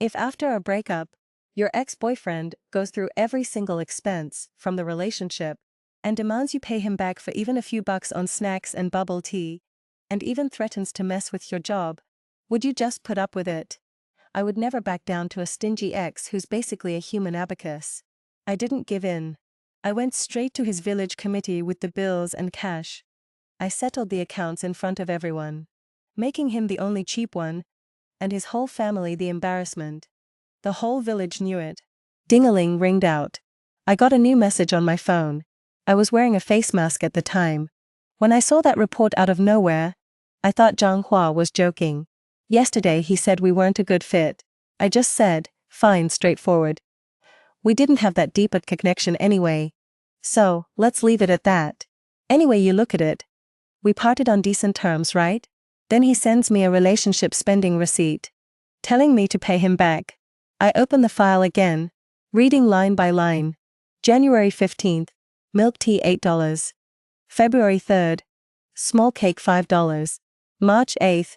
If after a breakup, your ex-boyfriend goes through every single expense from the relationship and demands you pay him back for even a few bucks on snacks and bubble tea, and even threatens to mess with your job, would you just put up with it? I would never back down to a stingy ex who's basically a human abacus. I didn't give in. I went straight to his village committee with the bills and cash. I settled the accounts in front of everyone, making him the only cheap one, and his whole family the embarrassment. The whole village knew it. Ding-a-ling ringed out. I got a new message on my phone. I was wearing a face mask at the time. When I saw that report out of nowhere, I thought Manhwa was joking. Yesterday he said we weren't a good fit. I just said, fine, straightforward. We didn't have that deep a connection anyway. So, let's leave it at that. Anyway you look at it. We parted on decent terms, right? Then he sends me a relationship spending receipt, telling me to pay him back. I open the file again, reading line by line. January 15th, milk tea $8. February 3rd, small cake $5. March 8th,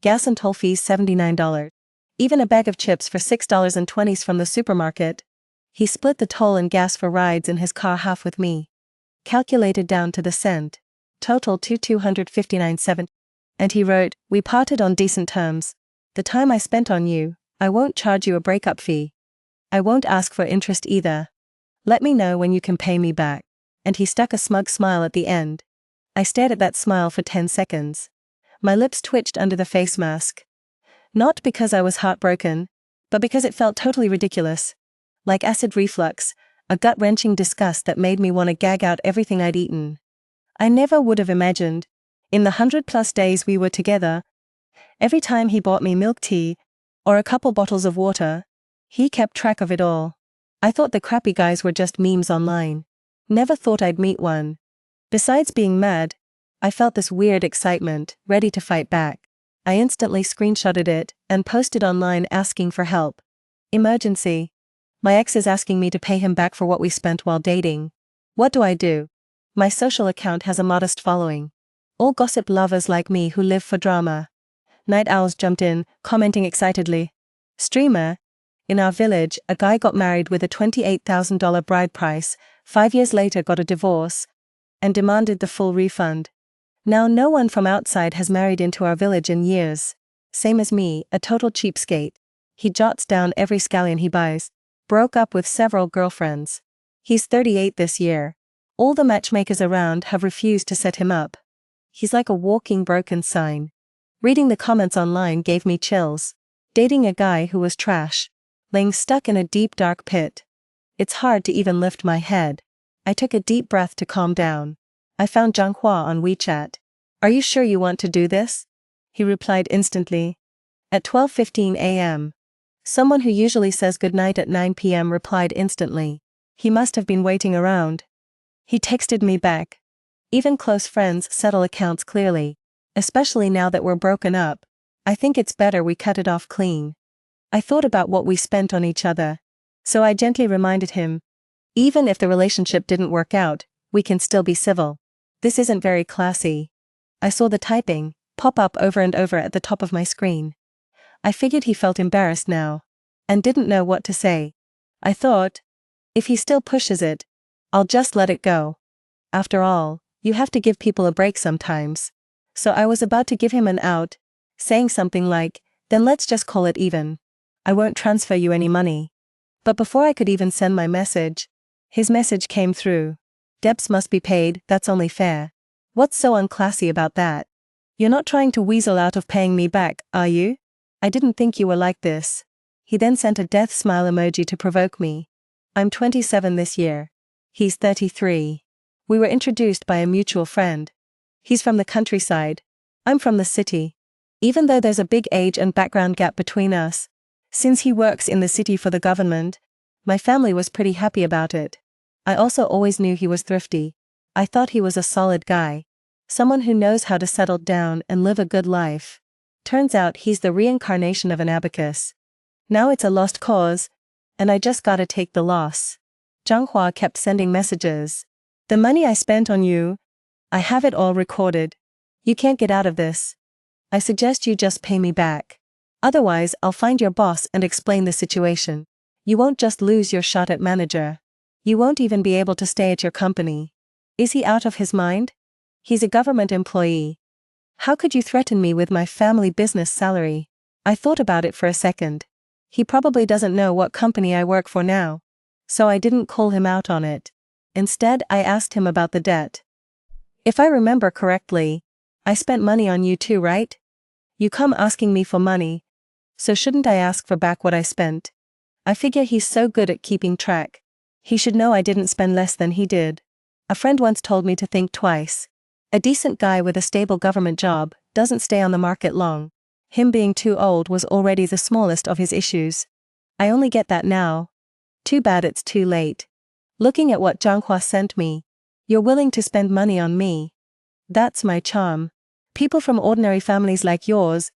gas and toll fees $79. Even a bag of chips for $6.20 from the supermarket. He split the toll and gas for rides in his car half with me. Calculated down to the cent. Total to $259.7. And he wrote, we parted on decent terms. The time I spent on you, I won't charge you a breakup fee. I won't ask for interest either. Let me know when you can pay me back. And he stuck a smug smile at the end. I stared at that smile for 10 seconds. My lips twitched under the face mask. Not because I was heartbroken, but because it felt totally ridiculous. Like acid reflux, a gut-wrenching disgust that made me want to gag out everything I'd eaten. I never would have imagined, in the 100+ days we were together, every time he bought me milk tea, or a couple bottles of water, he kept track of it all. I thought the crappy guys were just memes online. Never thought I'd meet one. Besides being mad, I felt this weird excitement, ready to fight back. I instantly screenshotted it and posted online asking for help. Emergency. My ex is asking me to pay him back for what we spent while dating. What do I do? My social account has a modest following. All gossip lovers like me who live for drama. Night owls jumped in, commenting excitedly. Streamer. In our village, a guy got married with a $28,000 bride price, 5 years later got a divorce, and demanded the full refund. Now no one from outside has married into our village in years. Same as me, a total cheapskate. He jots down every scallion he buys. Broke up with several girlfriends. He's 38 this year. All the matchmakers around have refused to set him up. He's like a walking broken sign. Reading the comments online gave me chills. Dating a guy who was trash. Laying stuck in a deep dark pit. It's hard to even lift my head. I took a deep breath to calm down. I found Manhwa on WeChat. Are you sure you want to do this? He replied instantly. At 12:15 a.m. Someone who usually says goodnight at 9 p.m. replied instantly. He must have been waiting around. He texted me back. Even close friends settle accounts clearly. Especially now that we're broken up. I think it's better we cut it off clean. I thought about what we spent on each other. So I gently reminded him. Even if the relationship didn't work out, we can still be civil. This isn't very classy. I saw the typing pop up over and over at the top of my screen. I figured he felt embarrassed now. And didn't know what to say. I thought, if he still pushes it, I'll just let it go. After all, you have to give people a break sometimes. So I was about to give him an out, saying something like, then let's just call it even. I won't transfer you any money. But before I could even send my message, his message came through. Debts must be paid, that's only fair. What's so unclassy about that? You're not trying to weasel out of paying me back, are you? I didn't think you were like this. He then sent a death smile emoji to provoke me. I'm 27 this year. He's 33. We were introduced by a mutual friend. He's from the countryside. I'm from the city. Even though there's a big age and background gap between us, since he works in the city for the government, my family was pretty happy about it. I also always knew he was thrifty. I thought he was a solid guy. Someone who knows how to settle down and live a good life. Turns out he's the reincarnation of an abacus. Now it's a lost cause, and I just gotta take the loss. Manhwa kept sending messages. The money I spent on you, I have it all recorded. You can't get out of this. I suggest you just pay me back. Otherwise, I'll find your boss and explain the situation. You won't just lose your shot at manager. You won't even be able to stay at your company. Is he out of his mind? He's a government employee. How could you threaten me with my family business salary? I thought about it for a second. He probably doesn't know what company I work for now. So I didn't call him out on it. Instead, I asked him about the debt. If I remember correctly, I spent money on you too, right? You come asking me for money, so shouldn't I ask for back what I spent? I figure he's so good at keeping track. He should know I didn't spend less than he did. A friend once told me to think twice. A decent guy with a stable government job doesn't stay on the market long. Him being too old was already the smallest of his issues. I only get that now. Too bad it's too late. Looking at what Zhanghua sent me. You're willing to spend money on me. That's my charm. People from ordinary families like yours,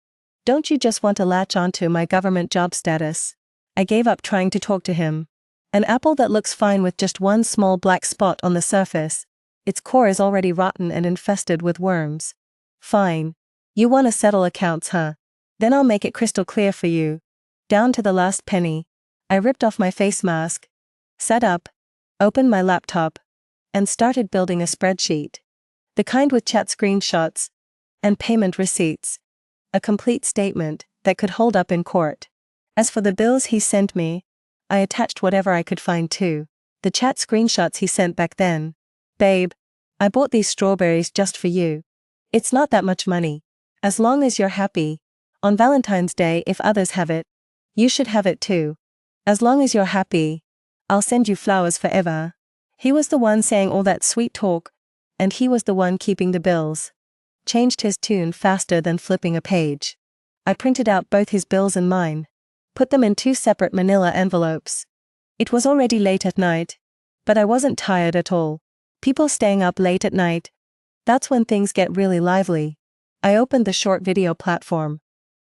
don't you just want to latch onto my government job status? I gave up trying to talk to him. An apple that looks fine with just one small black spot on the surface. Its core is already rotten and infested with worms. Fine. You want to settle accounts, huh? Then I'll make it crystal clear for you. Down to the last penny. I ripped off my face mask, sat up, opened my laptop, and started building a spreadsheet. The kind with chat screenshots and payment receipts. A complete statement that could hold up in court. As for the bills he sent me, I attached whatever I could find too. The chat screenshots he sent back then. Babe, I bought these strawberries just for you. It's not that much money. As long as you're happy. On Valentine's Day, if others have it, you should have it too. As long as you're happy, I'll send you flowers forever. He was the one saying all that sweet talk, and he was the one keeping the bills. Changed his tune faster than flipping a page. I printed out both his bills and mine. Put them in 2 separate manila envelopes. It was already late at night, but I wasn't tired at all. People staying up late at night. That's when things get really lively. I opened the short video platform.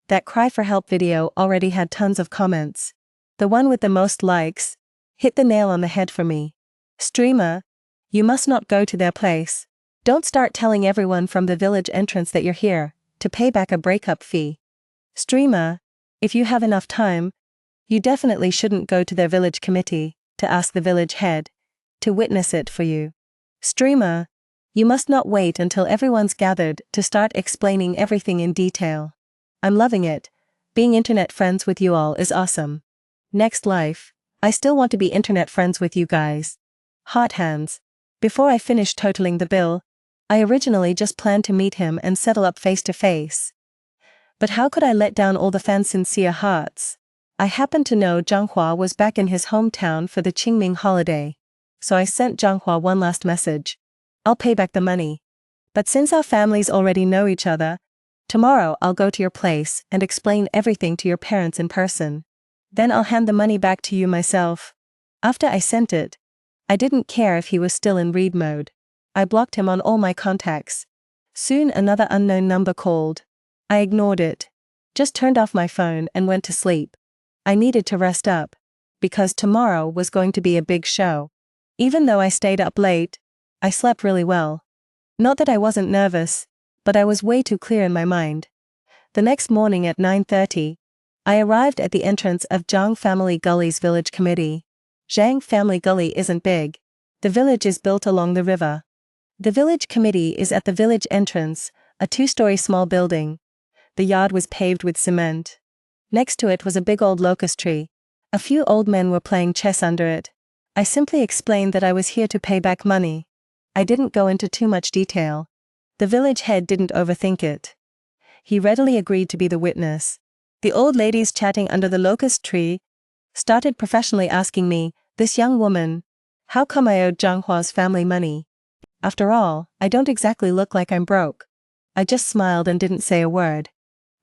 That cry for help video already had tons of comments. The one with the most likes hit the nail on the head for me. Streamer, you must not go to their place. Don't start telling everyone from the village entrance that you're here to pay back a breakup fee. Streamer, if you have enough time, you definitely shouldn't go to their village committee to ask the village head to witness it for you. Streamer, you must not wait until everyone's gathered to start explaining everything in detail. I'm loving it. Being internet friends with you all is awesome. Next life, I still want to be internet friends with you guys. Hot hands. Before I finished totaling the bill, I originally just planned to meet him and settle up face to face. But how could I let down all the fans' sincere hearts? I happened to know Zhanghua was back in his hometown for the Qingming holiday. So I sent Zhanghua one last message. I'll pay back the money. But since our families already know each other, tomorrow I'll go to your place and explain everything to your parents in person. Then I'll hand the money back to you myself. After I sent it, I didn't care if he was still in read mode. I blocked him on all my contacts. Soon another unknown number called. I ignored it. Just turned off my phone and went to sleep. I needed to rest up. Because tomorrow was going to be a big show. Even though I stayed up late, I slept really well. Not that I wasn't nervous, but I was way too clear in my mind. The next morning at 9:30, I arrived at the entrance of Zhang Family Gully's village committee. Zhang Family Gully isn't big. The village is built along the river. The village committee is at the village entrance, a 2-story small building. The yard was paved with cement. Next to it was a big old locust tree. A few old men were playing chess under it. I simply explained that I was here to pay back money. I didn't go into too much detail. The village head didn't overthink it. He readily agreed to be the witness. The old ladies chatting under the locust tree started professionally asking me, this young woman, how come I owed Zhanghua's family money? After all, I don't exactly look like I'm broke. I just smiled and didn't say a word.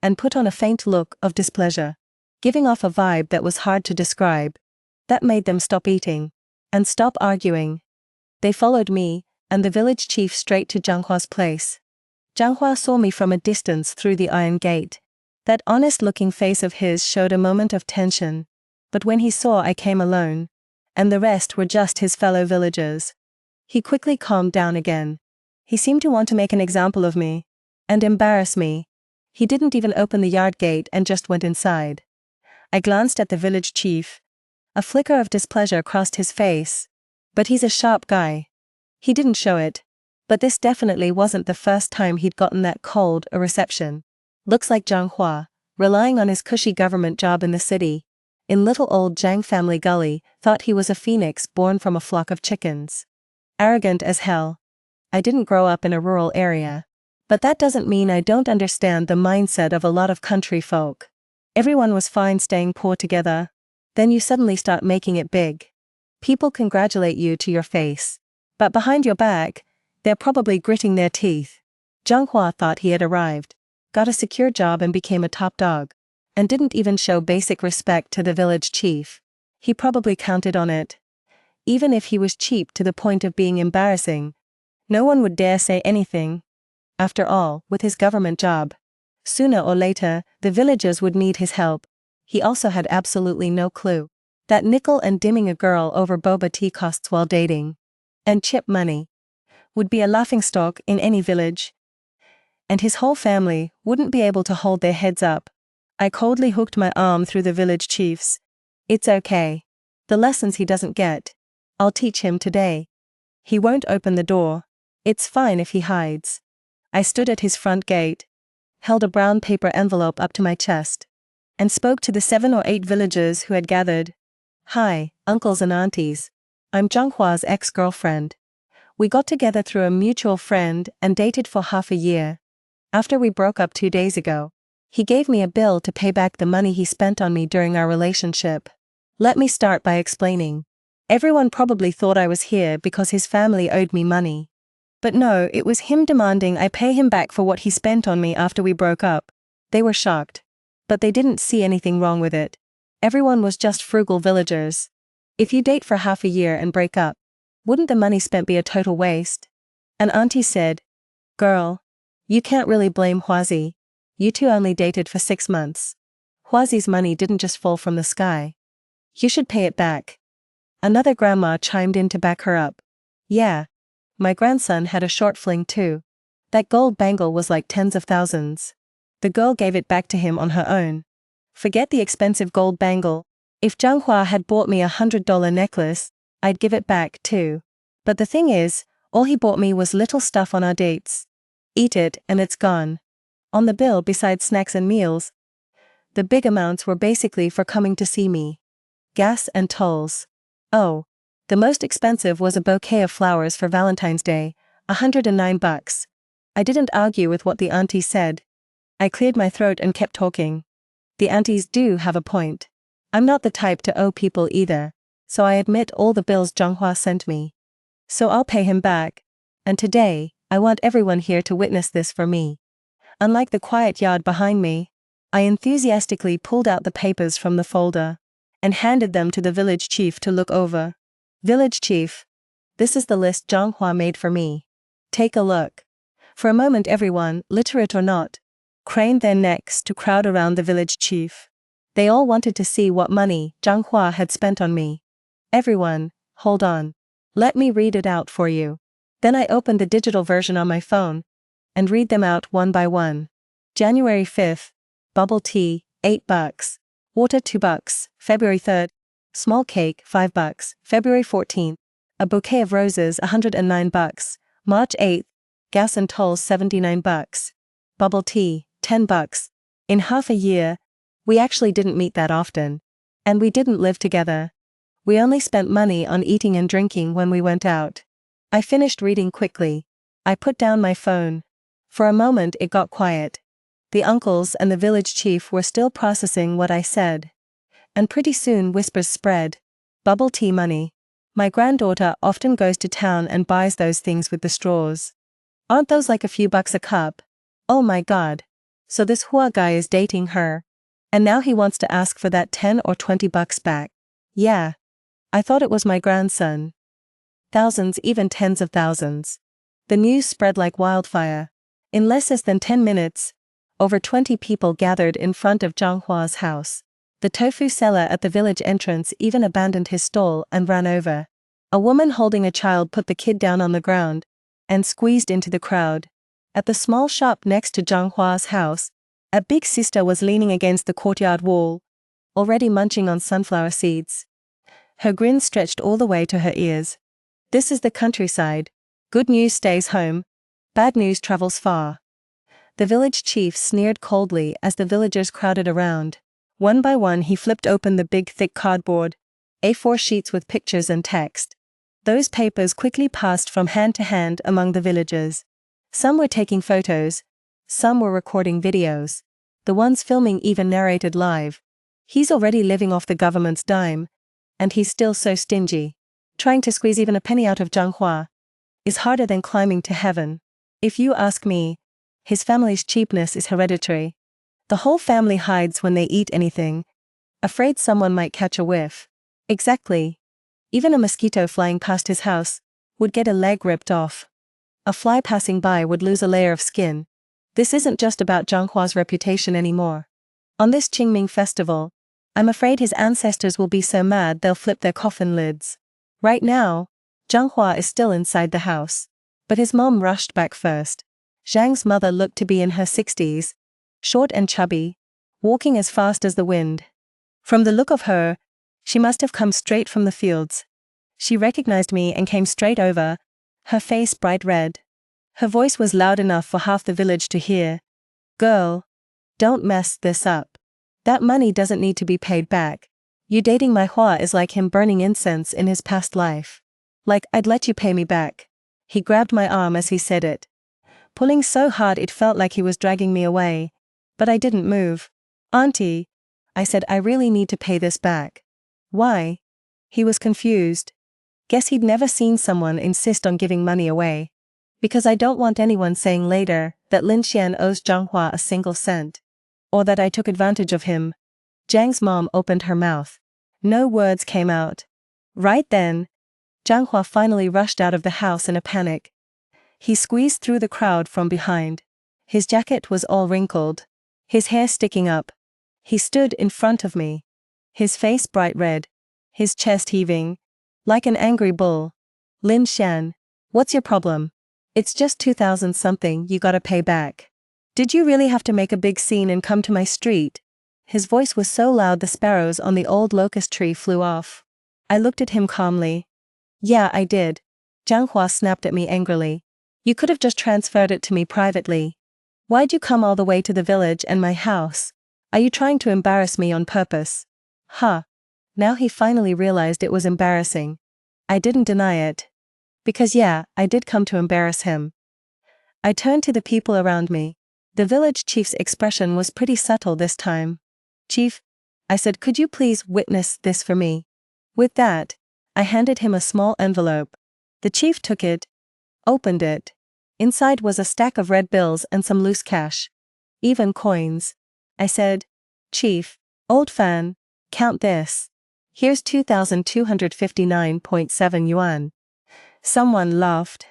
And put on a faint look of displeasure, giving off a vibe that was hard to describe. That made them stop eating and stop arguing. They followed me and the village chief straight to Zhanghua's place. Zhanghua saw me from a distance through the iron gate. That honest-looking face of his showed a moment of tension. But when he saw I came alone, and the rest were just his fellow villagers, he quickly calmed down again. He seemed to want to make an example of me and embarrass me. He didn't even open the yard gate and just went inside. I glanced at the village chief. A flicker of displeasure crossed his face. But he's a sharp guy. He didn't show it. But this definitely wasn't the first time he'd gotten that cold a reception. Looks like Zhang Hua, relying on his cushy government job in the city, in little old Zhang family gully, thought he was a phoenix born from a flock of chickens. Arrogant as hell. I didn't grow up in a rural area. But that doesn't mean I don't understand the mindset of a lot of country folk. Everyone was fine staying poor together. Then you suddenly start making it big. People congratulate you to your face. But behind your back, they're probably gritting their teeth. Zhang Hua thought he had arrived, got a secure job and became a top dog, and didn't even show basic respect to the village chief. He probably counted on it. Even if he was cheap to the point of being embarrassing, no one would dare say anything. After all, with his government job, sooner or later, the villagers would need his help. He also had absolutely no clue that nickel and dimming a girl over boba tea costs while dating, and chip money, would be a laughingstock in any village. And his whole family wouldn't be able to hold their heads up. I coldly hooked my arm through the village chief's. It's okay. The lessons he doesn't get, I'll teach him today. He won't open the door. It's fine if he hides. I stood at his front gate, held a brown paper envelope up to my chest, and spoke to the 7 or 8 villagers who had gathered. Hi, uncles and aunties. I'm Zhang Hua's ex-girlfriend. We got together through a mutual friend and dated for half a year. After we broke up 2 days ago, he gave me a bill to pay back the money he spent on me during our relationship. Let me start by explaining. Everyone probably thought I was here because his family owed me money. But no, it was him demanding I pay him back for what he spent on me after we broke up. They were shocked. But they didn't see anything wrong with it. Everyone was just frugal villagers. If you date for half a year and break up, wouldn't the money spent be a total waste? An auntie said, Girl, you can't really blame Huazi. You two only dated for 6 months. Huazi's money didn't just fall from the sky. You should pay it back. Another grandma chimed in to back her up. Yeah. My grandson had a short fling too. That gold bangle was like tens of thousands. The girl gave it back to him on her own. Forget the expensive gold bangle. If Zhang Hua had bought me $100 necklace, I'd give it back too. But the thing is, all he bought me was little stuff on our dates. Eat it and it's gone. On the bill besides snacks and meals, the big amounts were basically for coming to see me. Gas and tolls. Oh. The most expensive was a bouquet of flowers for Valentine's Day, $109. I didn't argue with what the auntie said. I cleared my throat and kept talking. The aunties do have a point. I'm not the type to owe people either, so I admit all the bills Zhang Hua sent me. So I'll pay him back. And today, I want everyone here to witness this for me. Unlike the quiet yard behind me, I enthusiastically pulled out the papers from the folder and handed them to the village chief to look over. Village chief, this is the list Zhang Hua made for me. Take a look. For a moment everyone, literate or not, craned their necks to crowd around the village chief. They all wanted to see what money Zhang Hua had spent on me. Everyone, hold on. Let me read it out for you. Then I opened the digital version on my phone and read them out one by one. January 5th, bubble tea, $8. Water $2. February 3rd, small cake, $5. February 14th, a bouquet of roses, $109. March 8th, gas and tolls, $79. Bubble tea, $10. In half a year, we actually didn't meet that often. And we didn't live together. We only spent money on eating and drinking when we went out. I finished reading quickly. I put down my phone. For a moment it got quiet. The uncles and the village chief were still processing what I said. And pretty soon whispers spread. Bubble tea money. My granddaughter often goes to town and buys those things with the straws. Aren't those like a few bucks a cup? Oh my god. So this Hua guy is dating her. And now he wants to ask for that 10 or 20 bucks back. Yeah. I thought it was my grandson. Thousands, even tens of thousands. The news spread like wildfire. In less than 10 minutes, over 20 people gathered in front of Zhang Hua's house. The tofu seller at the village entrance even abandoned his stall and ran over. A woman holding a child put the kid down on the ground and squeezed into the crowd. At the small shop next to Zhang Hua's house, A big sister was leaning against the courtyard wall, already munching on sunflower seeds. Her grin stretched all the way to her ears. This is the countryside. Good news stays home. Bad news travels far. The village chief sneered coldly as the villagers crowded around. One by one he flipped open the big thick cardboard, A4 sheets with pictures and text. Those papers quickly passed from hand to hand among the villagers. Some were taking photos. Some were recording videos. The ones filming even narrated live. He's already living off the government's dime. And he's still so stingy. Trying to squeeze even a penny out of Manhwa is harder than climbing to heaven. If you ask me, his family's cheapness is hereditary. The whole family hides when they eat anything, afraid someone might catch a whiff. Exactly. Even a mosquito flying past his house would get a leg ripped off. A fly passing by would lose a layer of skin. This isn't just about Manhwa's reputation anymore. On this Qingming festival, I'm afraid his ancestors will be so mad they'll flip their coffin lids. Right now, Manhwa is still inside the house. But his mom rushed back first. Zhang's mother looked to be in her 60s, short and chubby, walking as fast as the wind. From the look of her, she must have come straight from the fields. She recognized me and came straight over, her face bright red. Her voice was loud enough for half the village to hear. Girl, don't mess this up. That money doesn't need to be paid back. You dating Manhwa is like him burning incense in his past life. Like, I'd let you pay me back. He grabbed my arm as he said it, pulling so hard it felt like he was dragging me away. But I didn't move. Auntie, I said, I really need to pay this back. Why? He was confused. Guess he'd never seen someone insist on giving money away. Because I don't want anyone saying later that Lin Xian owes Manhwa a single cent. Or that I took advantage of him. Zhang's mom opened her mouth. No words came out. Right then, Manhwa finally rushed out of the house in a panic. He squeezed through the crowd from behind. His jacket was all wrinkled, his hair sticking up. He stood in front of me, his face bright red, his chest heaving, like an angry bull. Lin Xian, what's your problem? It's just 2,000 something you gotta pay back. Did you really have to make a big scene and come to my street? His voice was so loud the sparrows on the old locust tree flew off. I looked at him calmly. Yeah, I did. Manhwa snapped at me angrily. You could have just transferred it to me privately. Why'd you come all the way to the village and my house? Are you trying to embarrass me on purpose? Huh. Now he finally realized it was embarrassing. I didn't deny it. Because yeah, I did come to embarrass him. I turned to the people around me. The village chief's expression was pretty subtle this time. Chief, I said, could you please witness this for me? With that, I handed him a small envelope. The chief took it, opened it. Inside was a stack of red bills and some loose cash. Even coins. I said, Chief, old fan, count this. Here's 2,259.7 yuan. Someone laughed.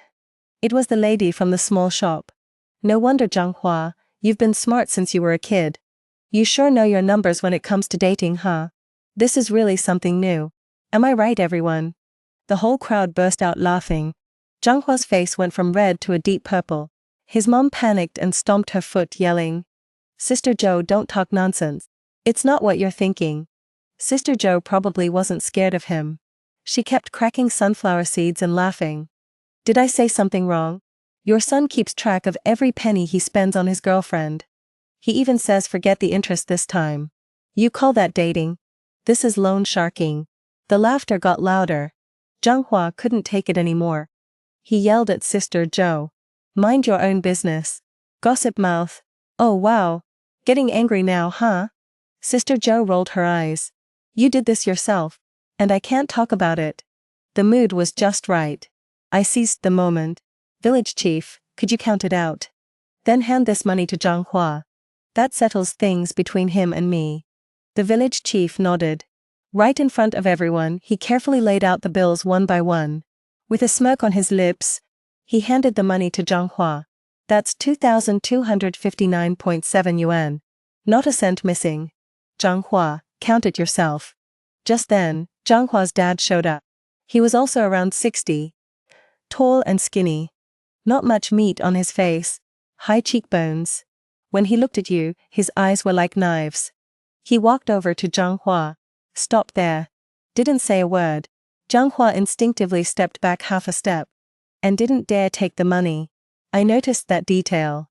It was the lady from the small shop. No wonder, Manhwa, you've been smart since you were a kid. You sure know your numbers when it comes to dating, huh? This is really something new. Am I right, everyone? The whole crowd burst out laughing. Manhwa's face went from red to a deep purple. His mom panicked and stomped her foot, yelling, Sister Joe, don't talk nonsense. It's not what you're thinking. Sister Joe probably wasn't scared of him. She kept cracking sunflower seeds and laughing. Did I say something wrong? Your son keeps track of every penny he spends on his girlfriend. He even says forget the interest this time. You call that dating? This is loan sharking. The laughter got louder. Manhwa couldn't take it anymore. He yelled at Sister Joe. Mind your own business. Gossip mouth. Oh wow. Getting angry now, huh? Sister Joe rolled her eyes. You did this yourself. And I can't talk about it. The mood was just right. I seized the moment. Village chief, could you count it out? Then hand this money to Manhwa. That settles things between him and me. The village chief nodded. Right in front of everyone, he carefully laid out the bills one by one. With a smirk on his lips, he handed the money to Manhwa. That's 2,259.7 yuan. Not a cent missing. Manhwa, count it yourself. Just then, Manhwa's dad showed up. He was also around 60. Tall and skinny. Not much meat on his face. High cheekbones. When he looked at you, his eyes were like knives. He walked over to Zhanghua. Stopped there. Didn't say a word. Zhanghua instinctively stepped back half a step. And didn't dare take the money. I noticed that detail.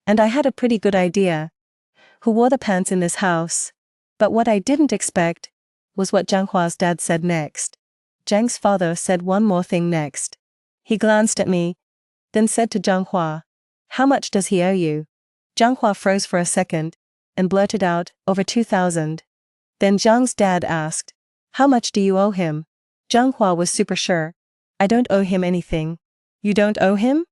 And I had a pretty good idea. Who wore the pants in this house? But what I didn't expect was what Zhanghua's dad said next. Zhang's father said one more thing next. He glanced at me, then said to Zhanghua, "How much does he owe you?" Zhanghua froze for a second, and blurted out, "Over 2,000. Then Zhang's dad asked, "How much do you owe him?" Zhanghua was super sure. "I don't owe him anything." "You don't owe him?"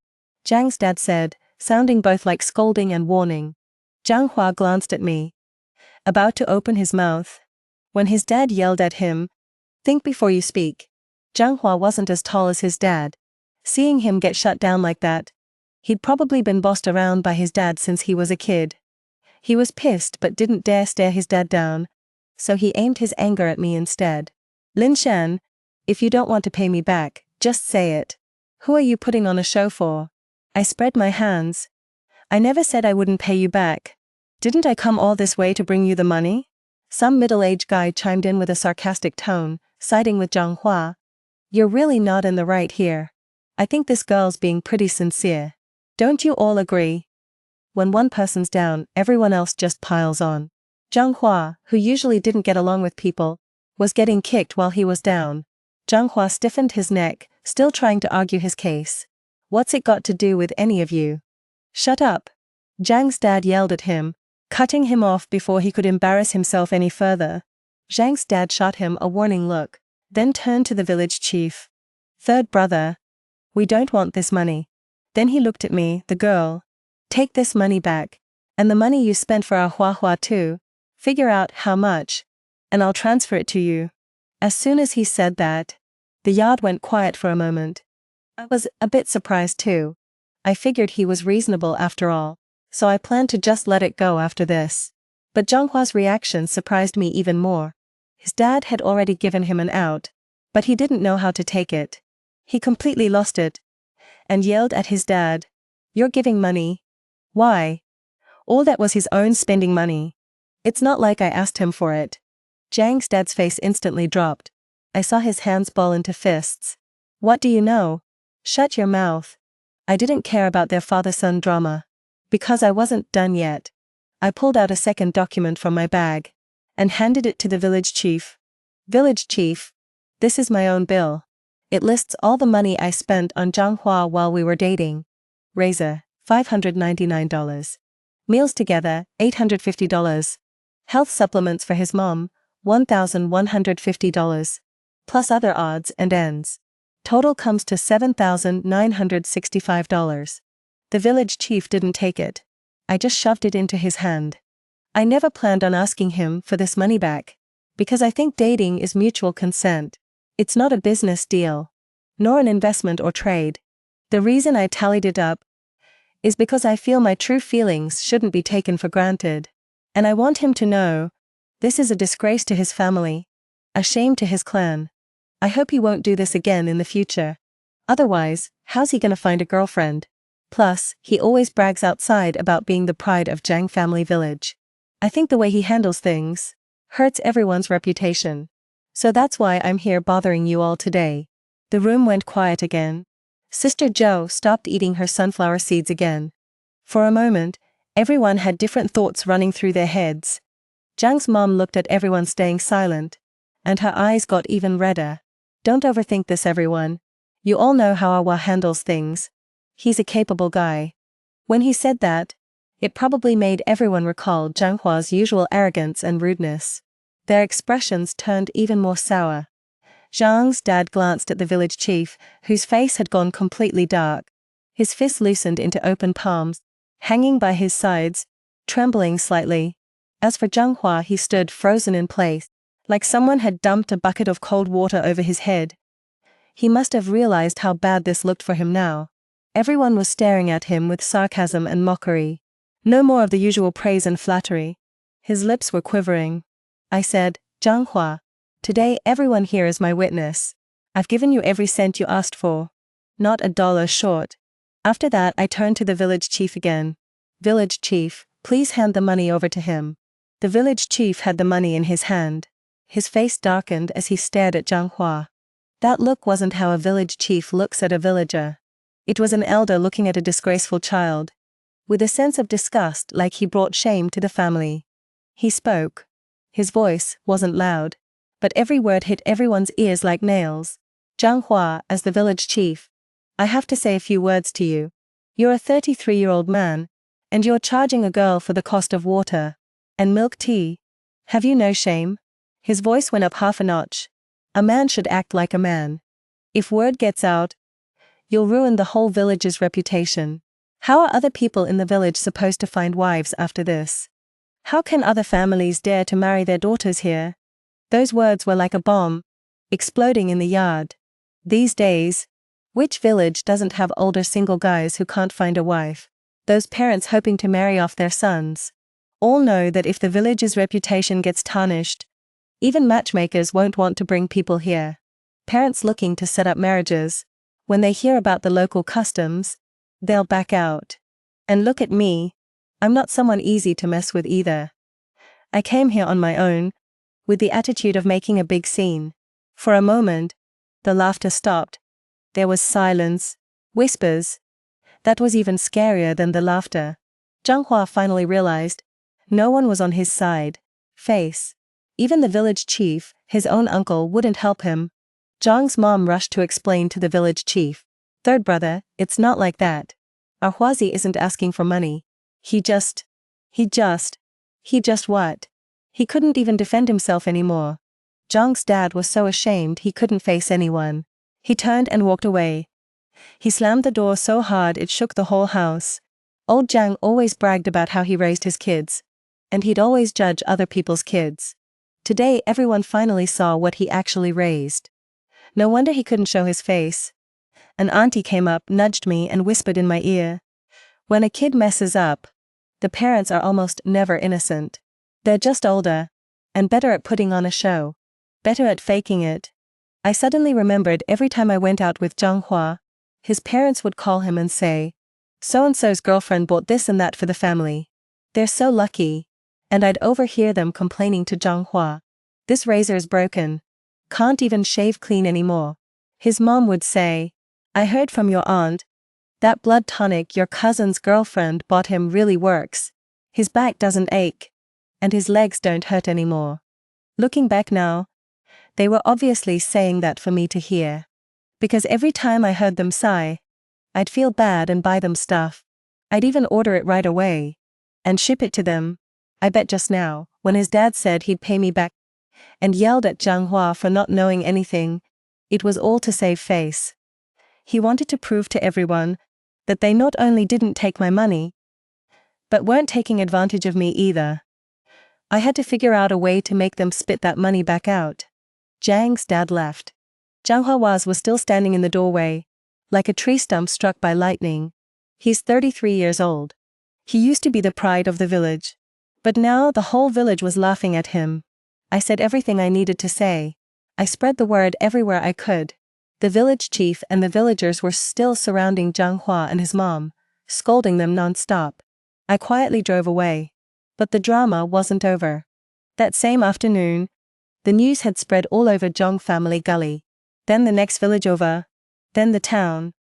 Zhang's dad said, sounding both like scolding and warning. Zhanghua glanced at me, about to open his mouth, when his dad yelled at him, "Think before you speak." Zhanghua wasn't as tall as his dad. Seeing him get shut down like that, he'd probably been bossed around by his dad since he was a kid. He was pissed but didn't dare stare his dad down, so he aimed his anger at me instead. "Lin Shan, if you don't want to pay me back, just say it. Who are you putting on a show for?" I spread my hands. "I never said I wouldn't pay you back. Didn't I come all this way to bring you the money?" Some middle-aged guy chimed in with a sarcastic tone, siding with Zhanghua. "You're really not in the right here. I think this girl's being pretty sincere. Don't you all agree?" When one person's down, everyone else just piles on. Zhanghua, who usually didn't get along with people, was getting kicked while he was down. Zhanghua stiffened his neck, still trying to argue his case. "What's it got to do with any of you?" "Shut up!" Zhang's dad yelled at him, cutting him off before he could embarrass himself any further. Zhang's dad shot him a warning look, then turned to the village chief. "Third brother, we don't want this money." Then he looked at me, the girl. "Take this money back. And the money you spent for our Huahua too. Figure out how much. And I'll transfer it to you." As soon as he said that, the yard went quiet for a moment. I was a bit surprised too. I figured he was reasonable after all, so I planned to just let it go after this. But Zhanghua's reaction surprised me even more. His dad had already given him an out, but he didn't know how to take it. He completely lost it, and yelled at his dad, "You're giving money? Why? All that was his own spending money. It's not like I asked him for it." Zhang's dad's face instantly dropped. I saw his hands ball into fists. "What do you know? Shut your mouth." I didn't care about their father-son drama. Because I wasn't done yet. I pulled out a second document from my bag and handed it to the village chief. "Village chief, this is my own bill. It lists all the money I spent on Zhanghua while we were dating. Razor, $599. Meals together, $850. Health supplements for his mom, $1,150. Plus other odds and ends. Total comes to $7,965. The village chief didn't take it. I just shoved it into his hand. I never planned on asking him for this money back. Because I think dating is mutual consent. It's not a business deal. Nor an investment or trade. The reason I tallied it up is because I feel my true feelings shouldn't be taken for granted. And I want him to know, this is a disgrace to his family. A shame to his clan. I hope he won't do this again in the future. Otherwise, how's he gonna find a girlfriend? Plus, he always brags outside about being the pride of Zhang family village. I think the way he handles things hurts everyone's reputation. So that's why I'm here bothering you all today." The room went quiet again. Sister Zhou stopped eating her sunflower seeds again. For a moment, everyone had different thoughts running through their heads. Zhang's mom looked at everyone staying silent, and her eyes got even redder. "Don't overthink this, everyone. You all know how Awa handles things. He's a capable guy." When he said that, it probably made everyone recall Zhanghua's usual arrogance and rudeness. Their expressions turned even more sour. Zhang's dad glanced at the village chief, whose face had gone completely dark. His fists loosened into open palms, hanging by his sides, trembling slightly. As for Zhanghua, he stood frozen in place, like someone had dumped a bucket of cold water over his head. He must have realized how bad this looked for him now. Everyone was staring at him with sarcasm and mockery. No more of the usual praise and flattery. His lips were quivering. I said, "Zhanghua, today everyone here is my witness. I've given you every cent you asked for. Not $1 short." After that I turned to the village chief again. "Village chief, Please hand the money over to him. The village chief had the money in his hand. His face darkened as he stared at Zhang Hua. That look wasn't how a village chief looks at a villager. It was an elder looking at a disgraceful child, with a sense of disgust, like he brought shame to the family. He spoke. His voice wasn't loud, but every word hit everyone's ears like nails. Zhang Hua, as the village chief, I have to say a few words to you. You're a 33-year-old man, and you're charging a girl for the cost of water and milk tea. Have you no shame? His voice went up half a notch. A man should act like a man. If word gets out, you'll ruin the whole village's reputation. How are other people in the village supposed to find wives after this? How can other families dare to marry their daughters here? Those words were like a bomb, exploding in the yard. These days, which village doesn't have older single guys who can't find a wife? Those parents hoping to marry off their sons all know that if the village's reputation gets tarnished, even matchmakers won't want to bring people here. Parents looking to set up marriages, when they hear about the local customs, they'll back out. And look at me, I'm not someone easy to mess with either. I came here on my own, with the attitude of making a big scene. For a moment, the laughter stopped. There was silence, whispers. That was even scarier than the laughter. Zhang Hua finally realized, no one was on his side. Face. Even the village chief, his own uncle, wouldn't help him. Zhang's mom rushed to explain to the village chief. Third brother, it's not like that. Our Huazi isn't asking for money. He just what? He couldn't even defend himself anymore. Zhang's dad was so ashamed he couldn't face anyone. He turned and walked away. He slammed the door so hard it shook the whole house. Old Zhang always bragged about how he raised his kids, and he'd always judge other people's kids. Today everyone finally saw what he actually raised. No wonder he couldn't show his face. An auntie came up, nudged me and whispered in my ear. When a kid messes up, the parents are almost never innocent. They're just older, and better at putting on a show. Better at faking it. I suddenly remembered every time I went out with Zhang Hua, his parents would call him and say, so-and-so's girlfriend bought this and that for the family. They're so lucky. And I'd overhear them complaining to Zhang Hua. This razor's broken. Can't even shave clean anymore. His mom would say, I heard from your aunt. That blood tonic your cousin's girlfriend bought him really works. His back doesn't ache. And his legs don't hurt anymore. Looking back now, they were obviously saying that for me to hear. Because every time I heard them sigh, I'd feel bad and buy them stuff. I'd even order it right away. And ship it to them. I bet just now, when his dad said he'd pay me back, and yelled at Zhang Hua for not knowing anything, it was all to save face. He wanted to prove to everyone that they not only didn't take my money, but weren't taking advantage of me either. I had to figure out a way to make them spit that money back out. Zhang's dad left. Zhang Hua's was still standing in the doorway, like a tree stump struck by lightning. He's 33 years old. He used to be the pride of the village. But now the whole village was laughing at him. I said everything I needed to say. I spread the word everywhere I could. The village chief and the villagers were still surrounding Zhang Hua and his mom, scolding them non-stop. I quietly drove away. But the drama wasn't over. That same afternoon, the news had spread all over Zhang family gully. Then the next village over. Then the town.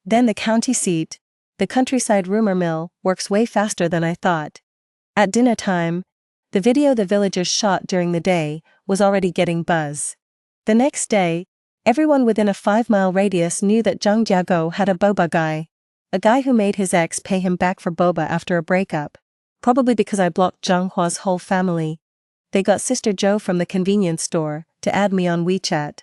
Then the county seat. The countryside rumor mill works way faster than I thought. At dinner time, the video the villagers shot during the day was already getting buzz. The next day, everyone within a 5-mile radius knew that Zhang Jiago had a boba guy. A guy who made his ex pay him back for boba after a breakup. Probably because I blocked Zhang Hua's whole family. They got Sister Joe from the convenience store to add me on WeChat.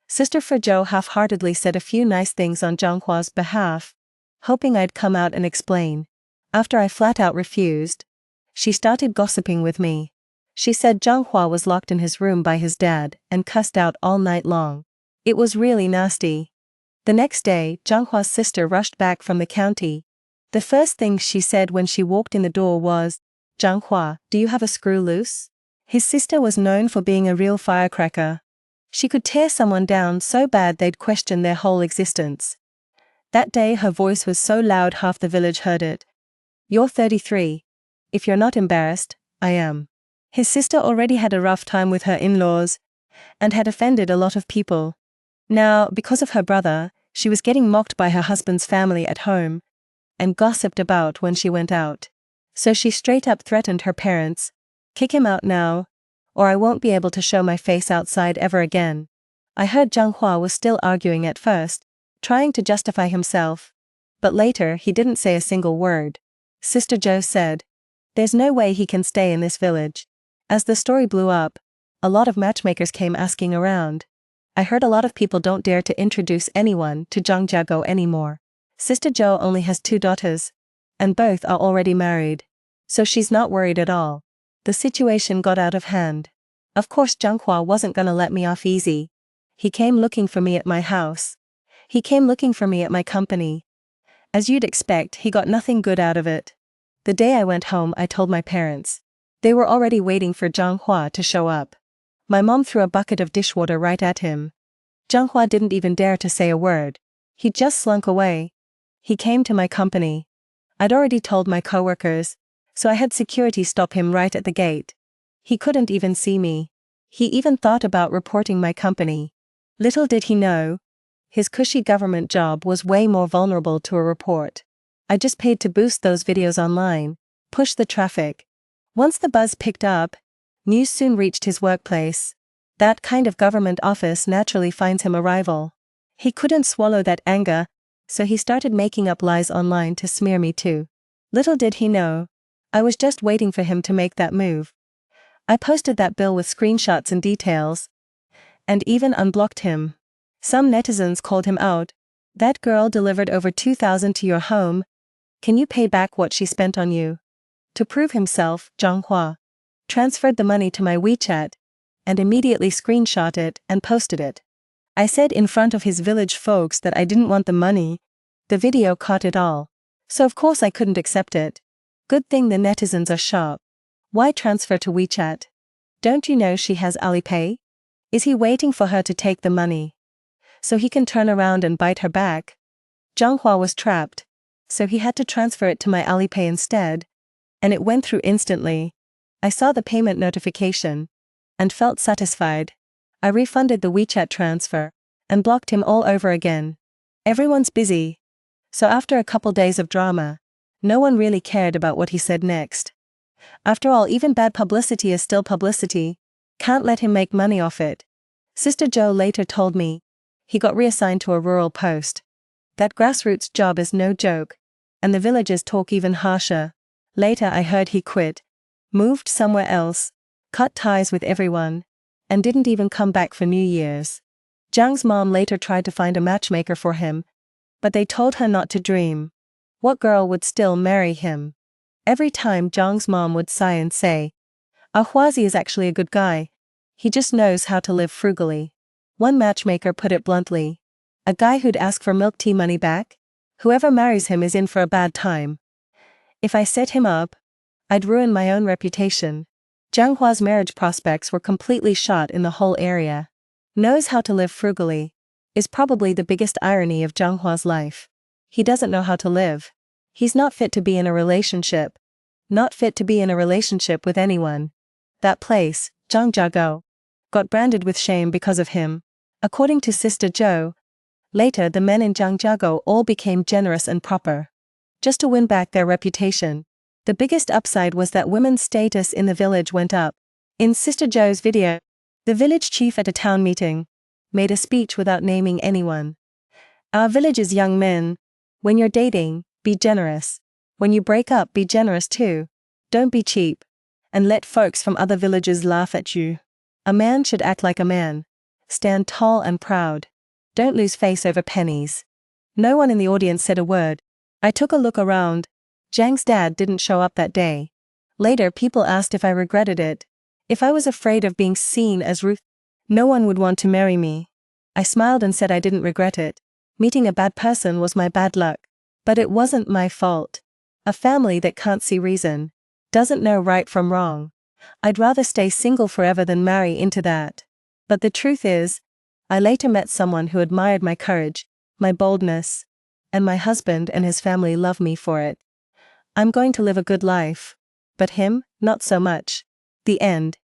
Sister for Joe half-heartedly said a few nice things on Zhang Hua's behalf, hoping I'd come out and explain. After I flat out refused, she started gossiping with me. She said Zhang Hua was locked in his room by his dad and cussed out all night long. It was really nasty. The next day, Zhang Hua's sister rushed back from the county. The first thing she said when she walked in the door was, Zhang Hua, do you have a screw loose? His sister was known for being a real firecracker. She could tear someone down so bad they'd question their whole existence. That day her voice was so loud half the village heard it. You're 33. If you're not embarrassed, I am. His sister already had a rough time with her in-laws and had offended a lot of people. Now, because of her brother, she was getting mocked by her husband's family at home and gossiped about when she went out. So she straight up threatened her parents, "Kick him out now, or I won't be able to show my face outside ever again." I heard Zhang Hua was still arguing at first, trying to justify himself, but later he didn't say a single word. Sister Joe said, "There's no way he can stay in this village." As the story blew up, a lot of matchmakers came asking around. I heard a lot of people don't dare to introduce anyone to Zhang Jiago anymore. Sister Joe only has 2 daughters, and both are already married, so she's not worried at all. The situation got out of hand. Of course Zhang Hua wasn't gonna let me off easy. He came looking for me at my house. He came looking for me at my company. As you'd expect, he got nothing good out of it. The day I went home, I told my parents. They were already waiting for Zhang Hua to show up. My mom threw a bucket of dishwater right at him. Zhang Hua didn't even dare to say a word. He just slunk away. He came to my company. I'd already told my coworkers, so I had security stop him right at the gate. He couldn't even see me. He even thought about reporting my company. Little did he know, his cushy government job was way more vulnerable to a report. I just paid to boost those videos online, push the traffic. Once the buzz picked up, news soon reached his workplace. That kind of government office naturally finds him a rival. He couldn't swallow that anger, so he started making up lies online to smear me too. Little did he know, I was just waiting for him to make that move. I posted that bill with screenshots and details, and even unblocked him. Some netizens called him out. "That girl delivered over 2,000 to your home. Can you pay back what she spent on you?" To prove himself, Zhang Hua transferred the money to my WeChat and immediately screenshot it and posted it. I said in front of his village folks that I didn't want the money. The video caught it all. So of course I couldn't accept it. Good thing the netizens are sharp. Why transfer to WeChat? Don't you know she has Alipay? Is he waiting for her to take the money so he can turn around and bite her back? Zhang Hua was trapped, so he had to transfer it to my Alipay instead, and it went through instantly. I saw the payment notification and felt satisfied. I refunded the WeChat transfer and blocked him all over again. Everyone's busy, so after a couple days of drama, no one really cared about what he said next. After all, even bad publicity is still publicity. Can't let him make money off it. Sister Joe later told me he got reassigned to a rural post. That grassroots job is no joke, and the villagers talk even harsher. Later I heard he quit, moved somewhere else, cut ties with everyone, and didn't even come back for New Year's. Zhang's mom later tried to find a matchmaker for him, but they told her not to dream. What girl would still marry him? Every time Zhang's mom would sigh and say, "Huazi is actually a good guy. He just knows how to live frugally." One matchmaker put it bluntly, "A guy who'd ask for milk tea money back? Whoever marries him is in for a bad time. If I set him up, I'd ruin my own reputation." Zhang Hua's marriage prospects were completely shot in the whole area. Knows how to live frugally is probably the biggest irony of Zhang Hua's life. He doesn't know how to live. He's not fit to be in a relationship. Not fit to be in a relationship with anyone. That place, Zhang Jiago, got branded with shame because of him. According to Sister Joe, later the men in Zhang Jiago all became generous and proper, just to win back their reputation. The biggest upside was that women's status in the village went up. In Sister Joe's video, the village chief at a town meeting made a speech without naming anyone. "Our village's young men, when you're dating, be generous. When you break up, be generous too. Don't be cheap and let folks from other villages laugh at you. A man should act like a man. Stand tall and proud. Don't lose face over pennies." No one in the audience said a word. I took a look around. Zhang's dad didn't show up that day. Later people asked if I regretted it, if I was afraid of being seen as rude. No one would want to marry me. I smiled and said I didn't regret it. Meeting a bad person was my bad luck. But it wasn't my fault. A family that can't see reason, doesn't know right from wrong. I'd rather stay single forever than marry into that. But the truth is, I later met someone who admired my courage, my boldness, and my husband and his family love me for it. I'm going to live a good life. But him, not so much. The end.